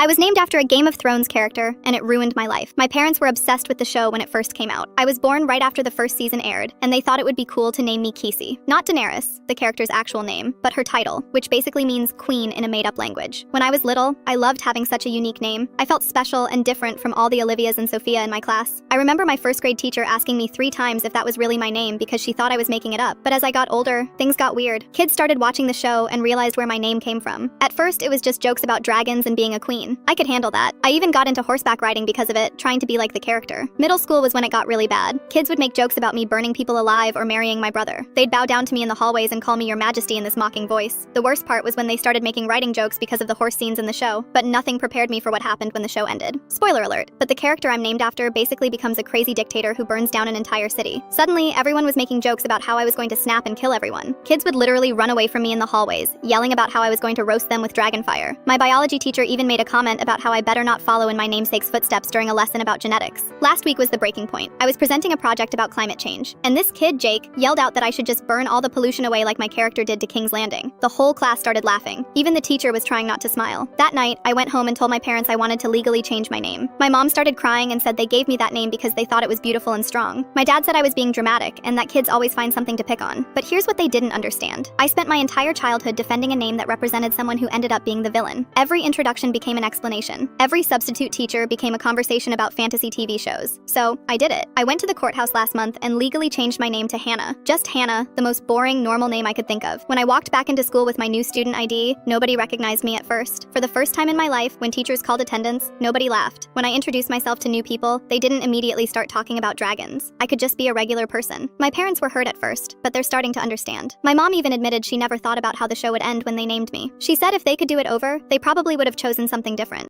I was named after a Game of Thrones character, and it ruined my life. My parents were obsessed with the show when it first came out. I was born right after the first season aired, and they thought it would be cool to name me Khaleesi. Not Daenerys, the character's actual name, but her title, which basically means queen in a made-up language. When I was little, I loved having such a unique name. I felt special and different from all the Olivias and Sophia in my class. I remember my first grade teacher asking me 3 times if that was really my name because she thought I was making it up. But as I got older, things got weird. Kids started watching the show and realized where my name came from. At first, it was just jokes about dragons and being a queen. I could handle that. I even got into horseback riding because of it, trying to be like the character. Middle school was when it got really bad. Kids would make jokes about me burning people alive or marrying my brother. They'd bow down to me in the hallways and call me Your Majesty in this mocking voice. The worst part was when they started making writing jokes because of the horse scenes in the show, but nothing prepared me for what happened when the show ended. Spoiler alert, but the character I'm named after basically becomes a crazy dictator who burns down an entire city. Suddenly, everyone was making jokes about how I was going to snap and kill everyone. Kids would literally run away from me in the hallways, yelling about how I was going to roast them with dragon fire. My biology teacher even made a comment about how I better not follow in my namesake's footsteps during a lesson about genetics. Last week was the breaking point. I was presenting a project about climate change, and this kid, Jake, yelled out that I should just burn all the pollution away like my character did to King's Landing. The whole class started laughing. Even the teacher was trying not to smile. That night, I went home and told my parents I wanted to legally change my name. My mom started crying and said they gave me that name because they thought it was beautiful and strong. My dad said I was being dramatic and that kids always find something to pick on. But here's what they didn't understand. I spent my entire childhood defending a name that represented someone who ended up being the villain. Every introduction became an explanation. Every substitute teacher became a conversation about fantasy TV shows. So, I did it. I went to the courthouse last month and legally changed my name to Hannah. Just Hannah, the most boring, normal name I could think of. When I walked back into school with my new student ID, nobody recognized me at first. For the first time in my life, when teachers called attendance, nobody laughed. When I introduced myself to new people, they didn't immediately start talking about dragons. I could just be a regular person. My parents were hurt at first, but they're starting to understand. My mom even admitted she never thought about how the show would end when they named me. She said if they could do it over, they probably would have chosen something different.